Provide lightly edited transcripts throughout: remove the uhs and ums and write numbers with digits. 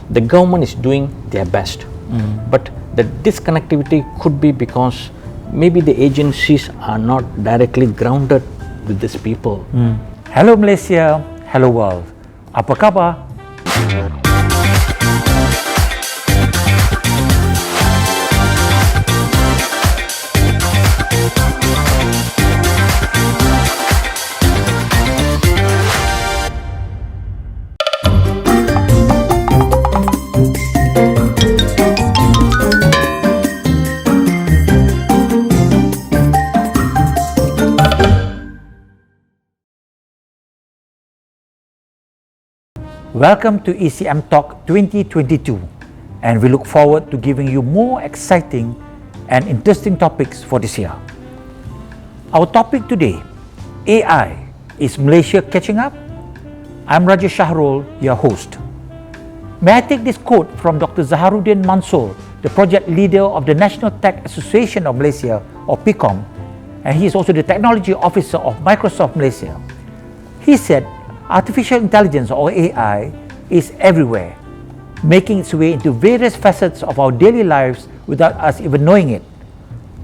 the government is doing their best, but the disconnectivity could be because maybe the agencies are not directly grounded with these people. Hello Malaysia, hello world. Apa khabar? Welcome to ECM Talk 2022, and we look forward to giving you more exciting and interesting topics for this year. Our topic today, AI, is Malaysia catching up? I'm Rajesh Shahrul, your host. May I take this quote from Dr. Zaharuddin Mansoor, the project leader of the National Tech Association of Malaysia, or PICOM, and he is also the technology officer of Microsoft Malaysia. He said, artificial intelligence, or AI, is everywhere, making its way into various facets of our daily lives without us even knowing it.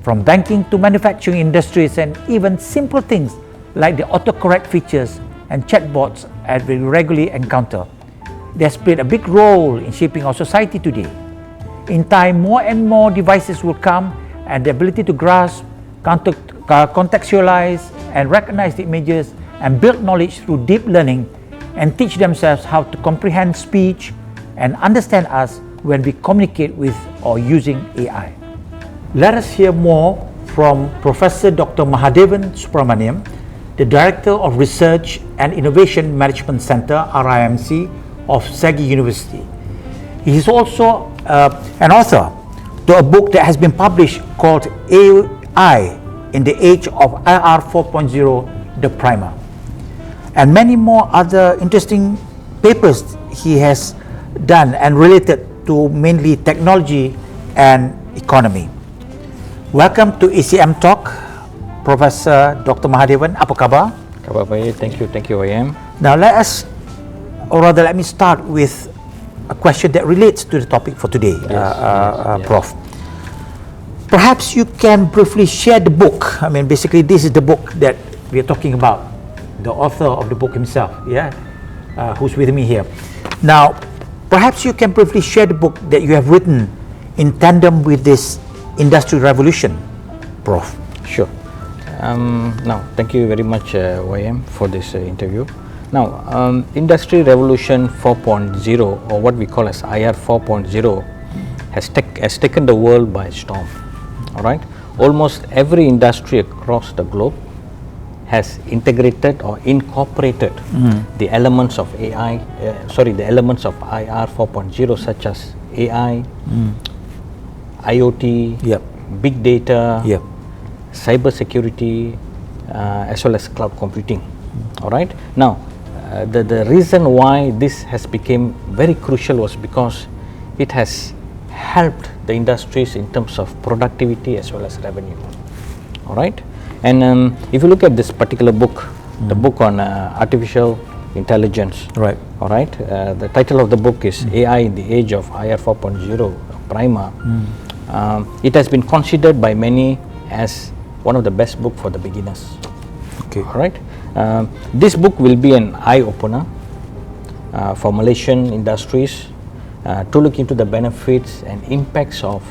From banking to manufacturing industries and even simple things like the autocorrect features and chatbots that we regularly encounter. They have played a big role in shaping our society today. In time, more and more devices will come, and the ability to grasp, contextualize, and recognize the images and build knowledge through deep learning and teach themselves how to comprehend speech and understand us when we communicate with or using AI. Let us hear more from Professor Dr. Mahadevan Subramaniam, the Director of Research and Innovation Management Center, RIMC, of Sagi University. He is also an author to a book that has been published called AI in the Age of IR 4.0, The Primer, and many more other interesting papers he has done and related to mainly technology and economy. Welcome to ECM Talk, Professor Dr. Mahadevan. Apa khabar? Khabar baik, thank you YM. Now let me start with a question that relates to the topic for today, Prof. Perhaps you can briefly share the book. I mean, basically this is the book that we are talking about. The author of the book himself, who's with me here. Now, perhaps you can briefly share the book that you have written in tandem with this industry revolution, Prof. Sure. Now, thank you very much, YM, for this interview. Now, Industry Revolution 4.0, or what we call as IR 4.0, has taken the world by storm. All right, almost every industry across the globe has integrated or incorporated the elements of AI, the elements of IR 4.0, such as AI, IoT, big data, cyber security, as well as cloud computing. All right. Now, the reason why this has become very crucial was because it has helped the industries in terms of productivity as well as revenue. All right. And if you look at this particular book, the book on artificial intelligence, right? All right. The title of the book is AI in the Age of IR 4.0, Primer. It has been considered by many as one of the best books for the beginners. Okay. All right. This book will be an eye-opener for Malaysian industries to look into the benefits and impacts of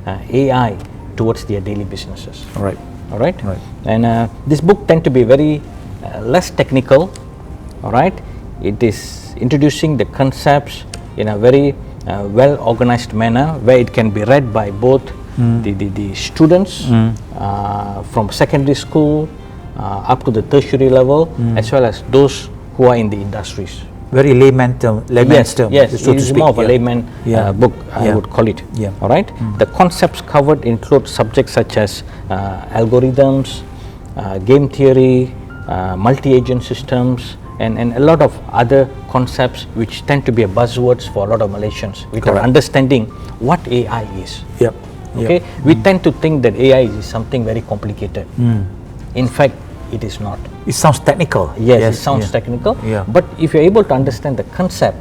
AI towards their daily businesses. All right. All right. And this book tends to be very less technical. All right. It is introducing the concepts in a very well organized manner, where it can be read by both the students from secondary school up to the tertiary level, as well as those who are in the industries. Very layman term. Yes, so it is more of a layman book, I would call it. All right. The concepts covered include subjects such as algorithms, game theory, multi-agent systems, and a lot of other concepts which tend to be a buzzwords for a lot of Malaysians without understanding what AI is. We tend to think that AI is something very complicated. In fact, it is not. It sounds technical. Yes, it sounds technical. Yeah. But if you're able to understand the concept,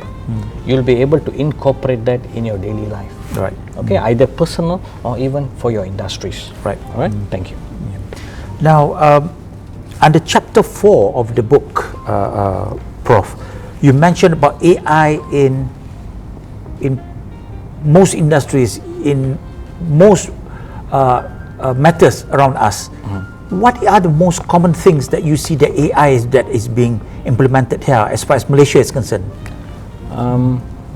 you'll be able to incorporate that in your daily life. Right. Okay, either personal or even for your industries. Right. All right. Thank you. Now, under chapter 4 of the book, Prof, you mentioned about AI in most industries, in most matters around us. What are the most common things that you see that AI that is being implemented here as far as Malaysia is concerned?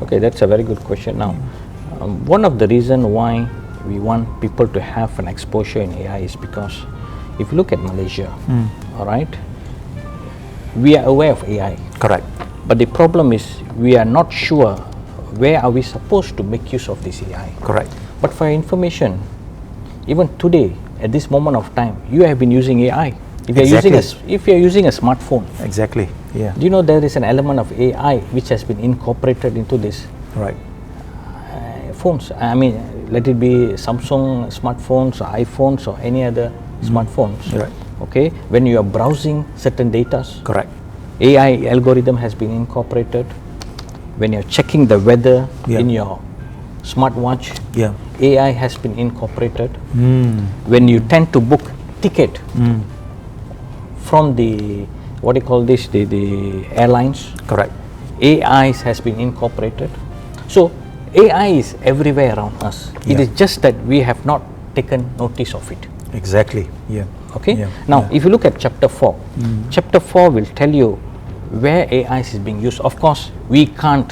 Okay, that's a very good question. Now, one of the reasons why we want people to have an exposure in AI is because if you look at Malaysia, all right, we are aware of AI. Correct. But the problem is we are not sure where are we supposed to make use of this AI. Correct. But for your information, even today, at this moment of time, you have been using AI. If you're using a smartphone, Exactly. Yeah. do you know there is an element of AI which has been incorporated into this Right. phones? I mean, let it be Samsung smartphones or iPhones or any other smartphones. Right. Okay, when you are browsing certain data, Correct. AI algorithm has been incorporated. When you're checking the weather Yeah. in your smartwatch, Yeah. AI has been incorporated. When you tend to book ticket from the what do you call this, the airlines, Correct. AI has been incorporated. So AI is everywhere around us. It Yeah. is just that we have not taken notice of it. Exactly. Yeah. Okay. Yeah. Now, if you look at chapter 4, chapter 4 will tell you where AI is being used. Of course, we can't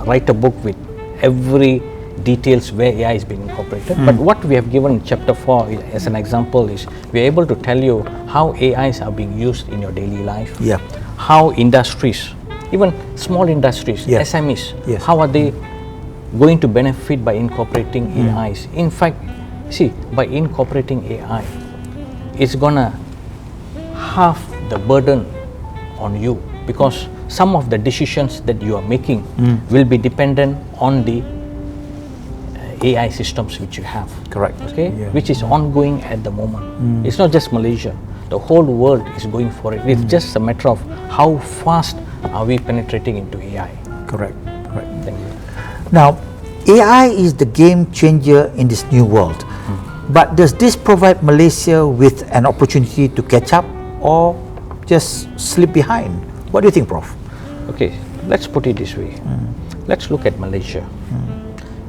write a book with every details where AI is being incorporated. But what we have given in chapter 4 as an example is we are able to tell you how AIs are being used in your daily life. Yeah. How industries, even small industries, Yes. SMEs, Yes. how are they going to benefit by incorporating AIs? In fact, see, by incorporating AI, it's gonna halve the burden on you, because some of the decisions that you are making will be dependent on the AI systems which you have. Correct. Okay, Yeah. which is ongoing at the moment. It's not just Malaysia, the whole world is going for it. It's just a matter of how fast are we penetrating into AI. Correct. Correct. Thank you. Now, AI is the game changer in this new world. But does this provide Malaysia with an opportunity to catch up or just slip behind? What do you think, Prof? Okay, let's put it this way. Let's look at Malaysia.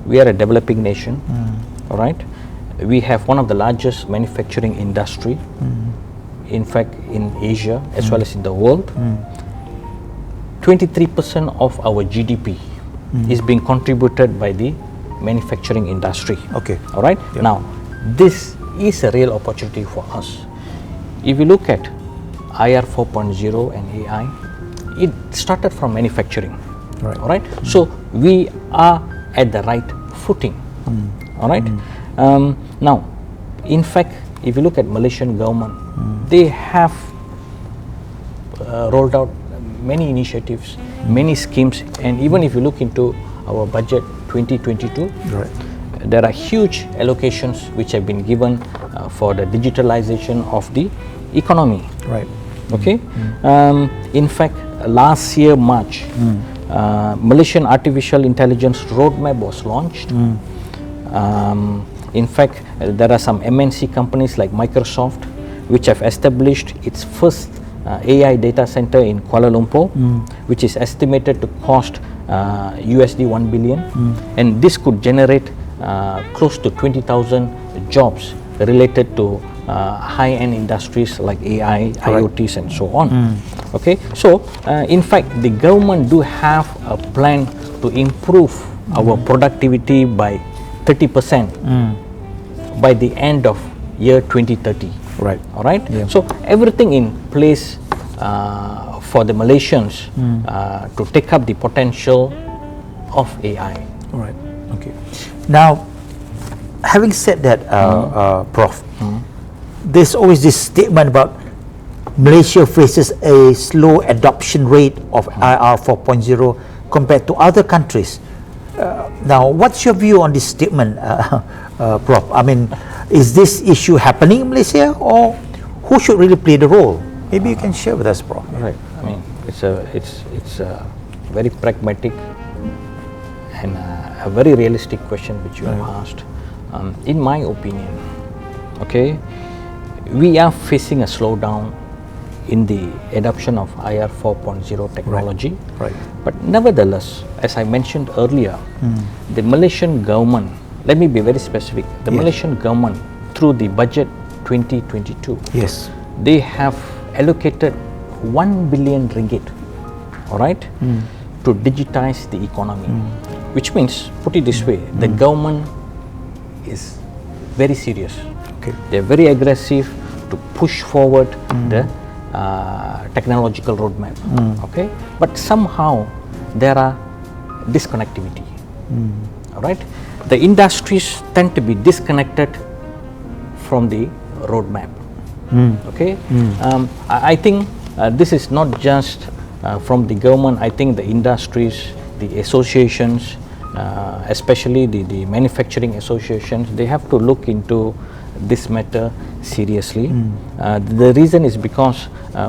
We are a developing nation, all right? We have one of the largest manufacturing industry, in fact, in Asia as well as in the world. 23% of our GDP is being contributed by the manufacturing industry. Okay. All right? Yeah. Now, this is a real opportunity for us. If you look at IR 4.0 and AI, it started from manufacturing. Right. All right? So, we are at the right footing. All right? Now, in fact, if you look at Malaysian government, they have rolled out many initiatives, many schemes, and even if you look into our budget 2022, Right. there are huge allocations which have been given for the digitalization of the economy. Right. Okay. In fact, last year March, Malaysian Artificial Intelligence Roadmap was launched. In fact, there are some MNC companies like Microsoft which have established its first AI data center in Kuala Lumpur, which is estimated to cost USD 1 billion, and this could generate close to 20,000 jobs related to high-end industries like AI, IoTs and so on. Okay, so in fact the government do have a plan to improve our productivity by 30% by the end of year 2030. Right. All right. Yeah. So everything in place for the Malaysians to take up the potential of AI. All right. Okay. Now, having said that, Prof, there's always this statement about Malaysia faces a slow adoption rate of IR 4.0 compared to other countries. Now, what's your view on this statement, Prof? I mean, is this issue happening in Malaysia, or who should really play the role? Maybe you can share with us, Prof. Right. I mean, it's a very pragmatic and a very realistic question which you have asked. In my opinion, okay, we are facing a slowdown in the adoption of IR 4.0 technology. Right. But nevertheless, as I mentioned earlier, the Malaysian government, let me be very specific, the Malaysian government through the budget 2022, Yes. they have allocated 1 billion ringgit, all right, to digitize the economy, which means, put it this way, the government is very serious. Okay. They're very aggressive to push forward the technological roadmap. Okay, but somehow there are disconnectivity. All right, the industries tend to be disconnected from the roadmap. Okay, I think this is not just from the government. I think the industries, the associations, especially the manufacturing associations, they have to look into this matter seriously. The reason is because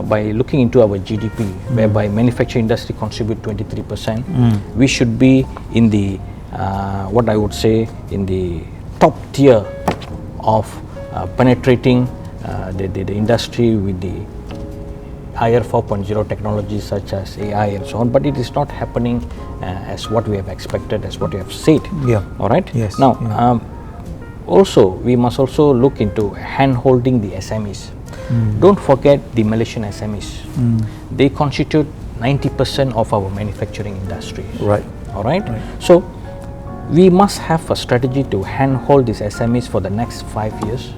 by looking into our GDP, whereby manufacturing industry contribute 23%, we should be in the what I would say in the top tier of penetrating the industry with the IR 4.0 technologies such as AI and so on, but it is not happening as what we have expected, as what we have said. Yeah. All right. Yes. Now, also we must also look into hand-holding the SMEs. Don't forget the Malaysian SMEs. They constitute 90% of our manufacturing industry. Right. All right. So we must have a strategy to handhold these SMEs for the next 5 years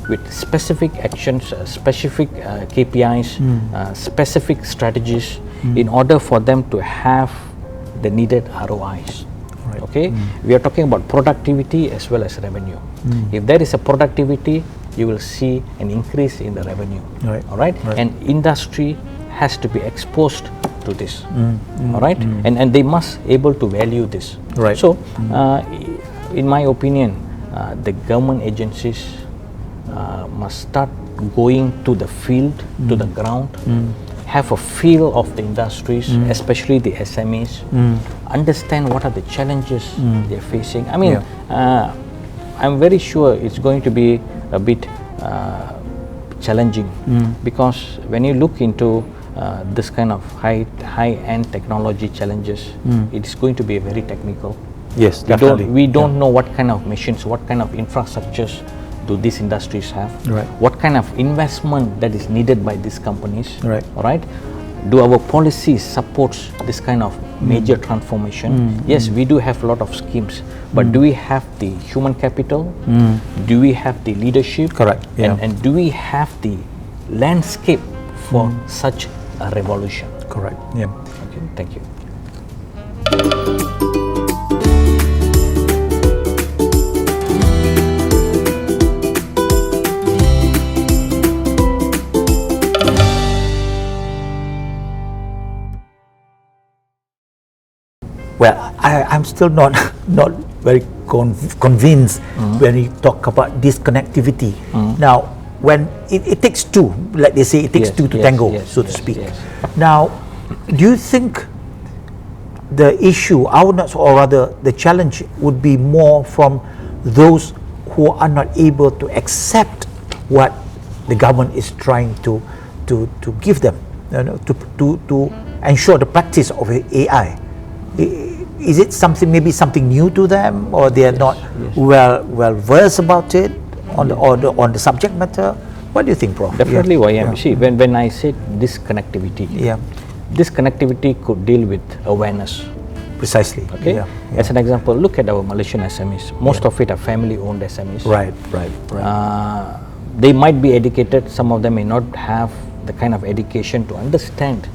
with specific actions, specific KPIs, specific strategies in order for them to have the needed ROIs. Right. Okay, we are talking about productivity as well as revenue. If there is a productivity, you will see an increase in the revenue. Right. All right, and industry has to be exposed to this. All right, and they must able to value this. Right. So, in my opinion, the government agencies must start going to the field, to the ground, have a feel of the industries, especially the SMEs, understand what are the challenges they're facing. I mean, I'm very sure it's going to be a bit challenging because when you look into this kind of high-end technology challenges, it is going to be very technical. Yes, We don't know what kind of machines, what kind of infrastructures do these industries have, Right. what kind of investment that is needed by these companies, Right. all right? Do our policies supports this kind of major transformation? Yes, we do have a lot of schemes, but do we have the human capital? Do we have the leadership? Correct. Yeah. And do we have the landscape for such a revolution? Correct. Yeah. Okay, thank you. Well, I'm still not very convinced when you talk about this connectivity. Now, when it takes two, like they say, it takes two to tango, so to speak. Now, do you think the issue, or rather the challenge, would be more from those who are not able to accept what the government is trying to give them, to ensure the practice of AI? Is it maybe something new to them, or they are not well versed about it on the subject matter? What do you think, Prof? Definitely, YM. See, when I said this connectivity, this connectivity could deal with awareness. Precisely. Okay. As an example, look at our Malaysian SMEs. Most of it are family-owned SMEs. Right. They might be educated. Some of them may not have the kind of education to understand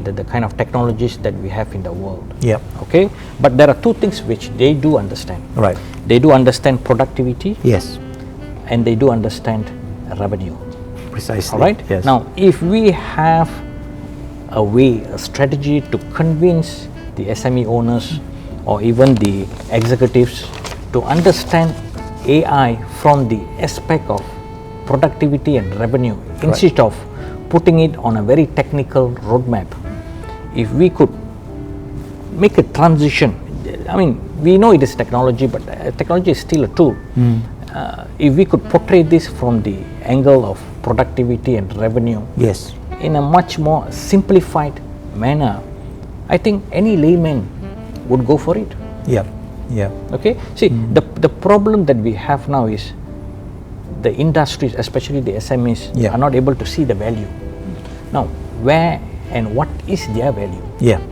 the kind of technologies that we have in the world. Yeah. Okay. But there are two things which they do understand. Right. They do understand productivity. Yes. And they do understand revenue. Precisely. All right. Yes. Now, if we have a way, a strategy to convince the SME owners or even the executives to understand AI from the aspect of productivity and revenue, instead of putting it on a very technical roadmap. If we could make a transition, I mean, we know it is technology, but technology is still a tool. If we could portray this from the angle of productivity and revenue, Yes. in a much more simplified manner, I think any layman would go for it. Yeah. Yeah. Okay, see, the problem that we have now is the industries, especially the SMEs, Yeah. are not able to see the value. Now, where and what is their value? Yeah.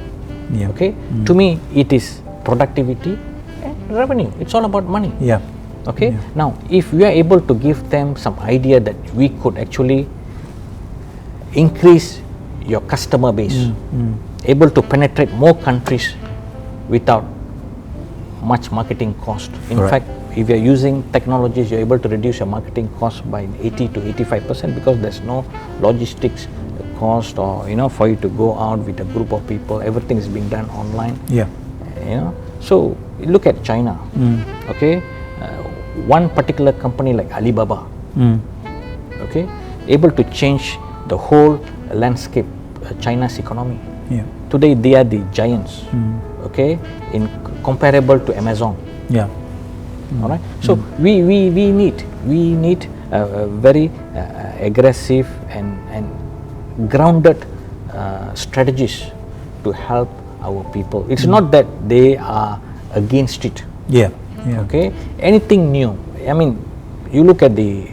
Yeah. Okay, to me it is productivity and revenue. It's all about money. Yeah. Okay, now if we are able to give them some idea that we could actually increase your customer base, able to penetrate more countries without much marketing cost. In Correct. fact, if you're using technologies, you're able to reduce your marketing cost by 80 to 85% because there's no logistics cost, or for you to go out with a group of people. Everything is being done online. Yeah. So look at China. Okay, one particular company like Alibaba, okay, able to change the whole landscape, China's economy. Yeah. Today they are the giants, okay, comparable to Amazon. Yeah. All right. So we need very aggressive and grounded strategies to help our people. It's not that they are against it. Yeah. Yeah. Okay, anything new, I mean, you look at the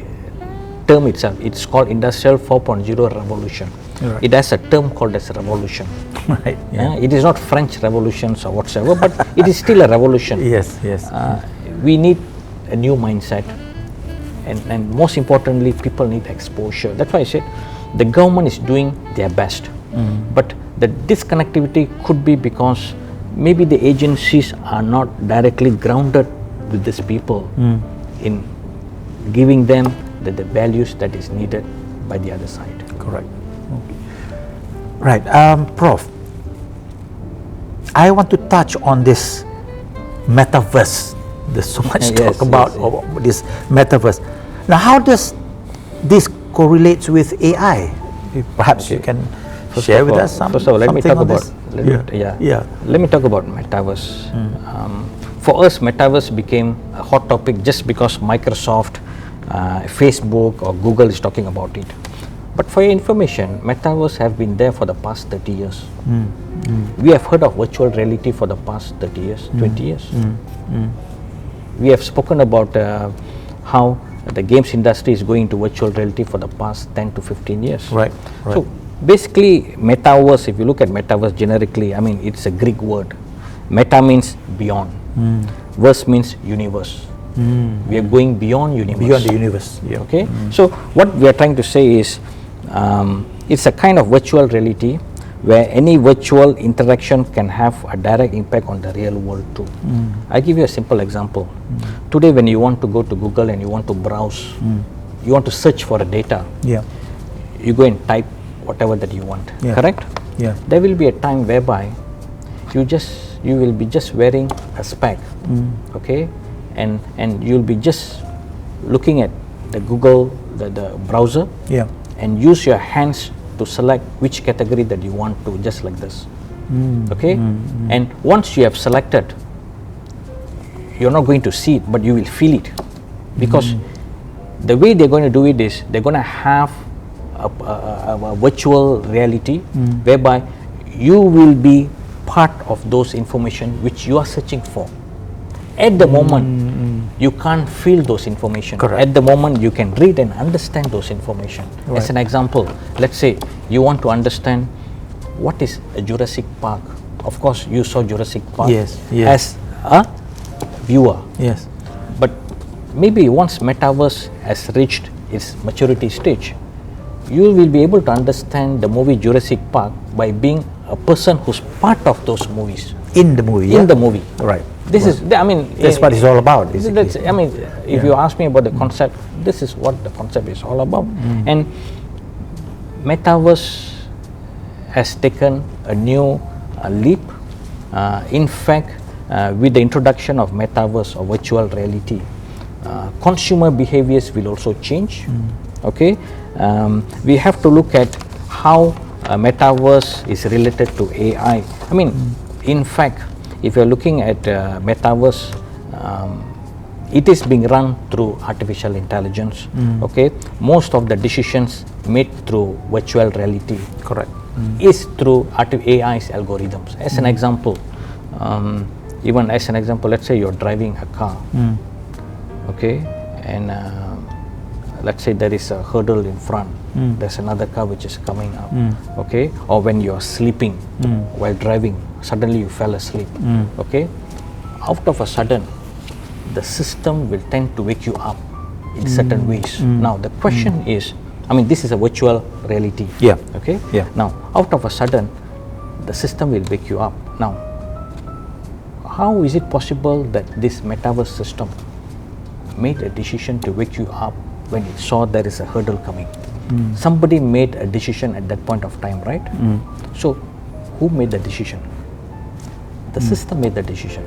term itself, it's called Industrial 4.0 Revolution. Right. It has a term called as revolution. Right. Yeah. It is not French revolutions or whatsoever, but it is still a revolution. Yes. Yes. We need a new mindset, and most importantly, people need exposure. That's why I said the government is doing their best, but the disconnectivity could be because maybe the agencies are not directly grounded with these people in giving them the values that is needed by the other side. Correct. Okay. Right. Prof, I want to touch on this Metaverse. There's so much Yes, talk about this Metaverse. Now, how does this correlates with AI? Perhaps you can share with us some. First of all, let me talk about. Let me talk about Metaverse. For us, Metaverse became a hot topic just because Microsoft, Facebook, or Google is talking about it. But for your information, Metaverse have been there for the past 30 years. We have heard of virtual reality for the past 30 years, 20 years. We have spoken about how the games industry is going to virtual reality for the past 10 to 15 years. Right. So basically, Metaverse, if you look at Metaverse generically, I mean, it's a Greek word. Meta means beyond. Verse means universe. We are going beyond universe. Beyond the universe. Yeah. Okay. So what we are trying to say is, it's a kind of virtual reality where any virtual interaction can have a direct impact on the real world too. I give you a simple example. Today, when you want to go to Google and you want to browse, you want to search for a data, you go and type whatever that you want. Correct? Yeah. There will be a time whereby you will be just wearing a spec, okay, and you'll be just looking at the Google, the browser, and use your hands to select which category that you want to, just like this. Okay, and once you have selected, you're not going to see it, but you will feel it, because the way they're going to do it is they're going to have a virtual reality whereby you will be part of those information which you are searching for. At the moment, you can't feel those information. Correct. At the moment, you can read and understand those information. Right. As an example, let's say you want to understand what is a Jurassic Park. Of course, you saw Jurassic Park as a viewer. Yes. But maybe once Metaverse has reached its maturity stage, you will be able to understand the movie Jurassic Park by being a person who's part of those movies. In the movie. In the movie. Right. This is, I mean, that's what it's all about, basically. I mean, if you ask me about the concept, this is what the concept is all about. And Metaverse has taken a new leap. In fact, with the introduction of Metaverse or virtual reality, consumer behaviors will also change. Okay, we have to look at how Metaverse is related to AI. I mean, in fact, if you're looking at Metaverse, it is being run through artificial intelligence. Okay, most of the decisions made through virtual reality, Correct. is through AI's algorithms. As an example, even as an example, let's say you're driving a car, okay, and let's say there is a hurdle in front. There's another car which is coming up, okay, or when you're sleeping while driving, suddenly you fell asleep, okay, out of a sudden, the system will tend to wake you up in certain ways. Now the question is, I mean, this is a virtual reality. Yeah. Okay. Yeah. Now, out of a sudden, the system will wake you up. Now, how is it possible that this Metaverse system made a decision to wake you up when it saw there is a hurdle coming? Somebody made a decision at that point of time, right? So, who made the decision? The system made the decision.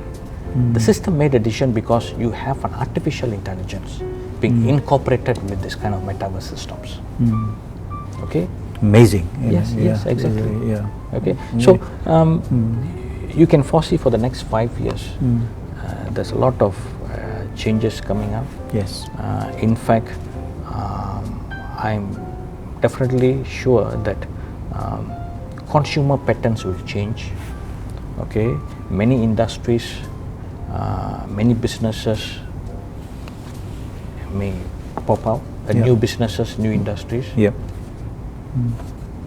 The system made a decision because you have an artificial intelligence being incorporated with this kind of Metaverse systems. Okay. Amazing. Yes, Yeah, yes, exactly. Yeah. Okay, so you can foresee for the next 5 years, there's a lot of changes coming up. Yes. In fact, I'm definitely sure that consumer patterns will change. Okay, many industries, many businesses may pop up, new businesses, new industries. Yeah.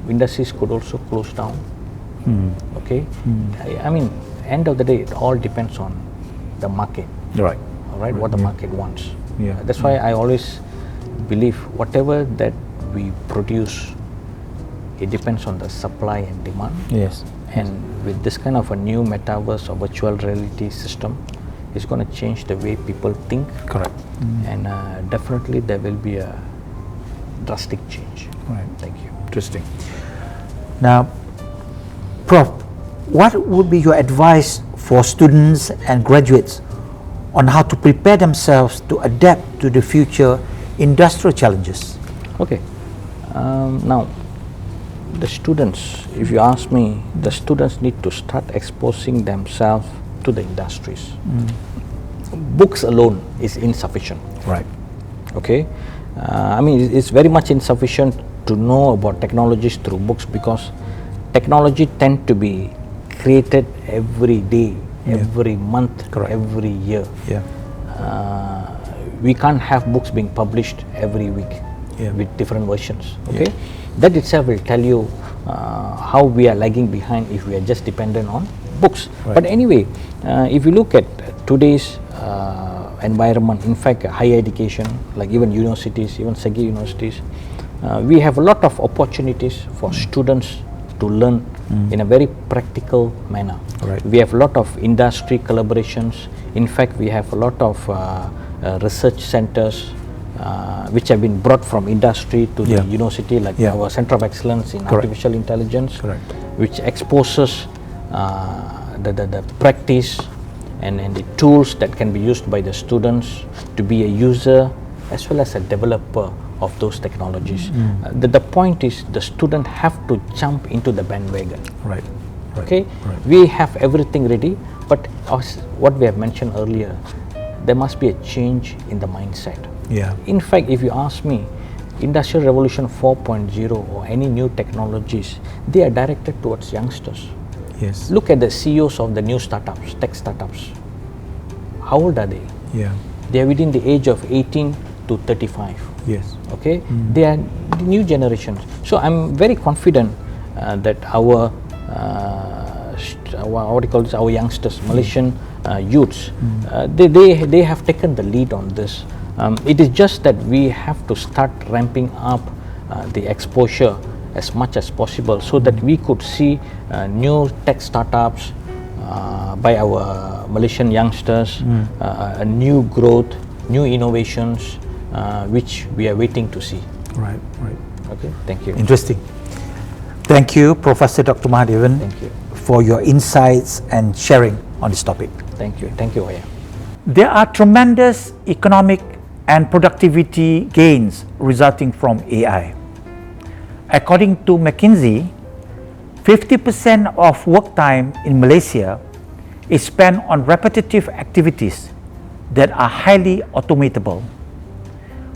Industries could also close down. Okay, I mean, end of the day, it all depends on the market. Right. All right, what the market wants. Yeah. That's why I always believe whatever that we produce, it depends on the supply and demand. Yes. And with this kind of a new metaverse or virtual reality system, it's going to change the way people think. Correct. And definitely there will be a drastic change. Right. Thank you. Interesting. Now, Prof, what would be your advice for students and graduates on how to prepare themselves to adapt to the future industrial challenges? Okay. Now, the students, if you ask me, the students need to start exposing themselves to the industries. Books alone is insufficient. Right. Okay. I mean, it's very much insufficient to know about technologies through books, because technology tend to be created every day, every month, Correct. every year. Yeah. We can't have books being published every week with different versions. Okay, that itself will tell you how we are lagging behind if we are just dependent on books. Right. But anyway, if you look at today's environment, in fact, higher education, like even universities, even SEGI universities, we have a lot of opportunities for students to learn in a very practical manner. Right. We have a lot of industry collaborations. In fact, we have a lot of research centers which have been brought from industry to the university, like our Center of Excellence in Artificial Intelligence, which exposes the practice and the tools that can be used by the students to be a user as well as a developer of those technologies. The point is the student have to jump into the bandwagon. Right. Okay, we have everything ready, but what we have mentioned earlier, there must be a change in the mindset. Yeah. In fact, if you ask me, Industrial Revolution 4.0 or any new technologies, they are directed towards youngsters. Yes. Look at the CEOs of the new startups, tech startups. How old are they? Yeah. They are within the age of 18 to 35. Yes. Okay, they are the new generations. So I'm very confident that our what do you call this? Our youngsters, Malaysian youths, they have taken the lead on this. It is just that we have to start ramping up the exposure as much as possible, so that we could see new tech startups by our Malaysian youngsters, a new growth, new innovations, which we are waiting to see. Right. Okay, thank you. Interesting. Thank you, Professor Dr. Mahadevan, Thank you. for your insights and sharing on this topic. Thank you. Thank you, Waya. There are tremendous economic and productivity gains resulting from AI. According to McKinsey, 50% of work time in Malaysia is spent on repetitive activities that are highly automatable.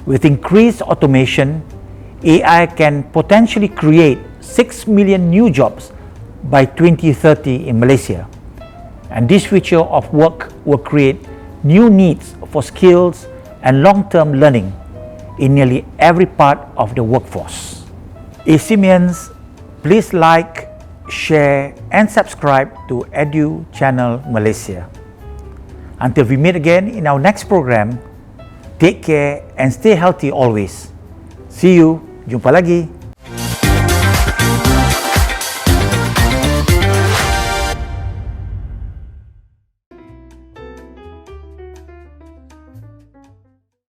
With increased automation, AI can potentially create 6 million new jobs by 2030 in Malaysia. And this future of work will create new needs for skills and long-term learning in nearly every part of the workforce. Simians, please like, share and subscribe to Edu Channel Malaysia. Until we meet again in our next program, take care and stay healthy always. See you, jumpa lagi.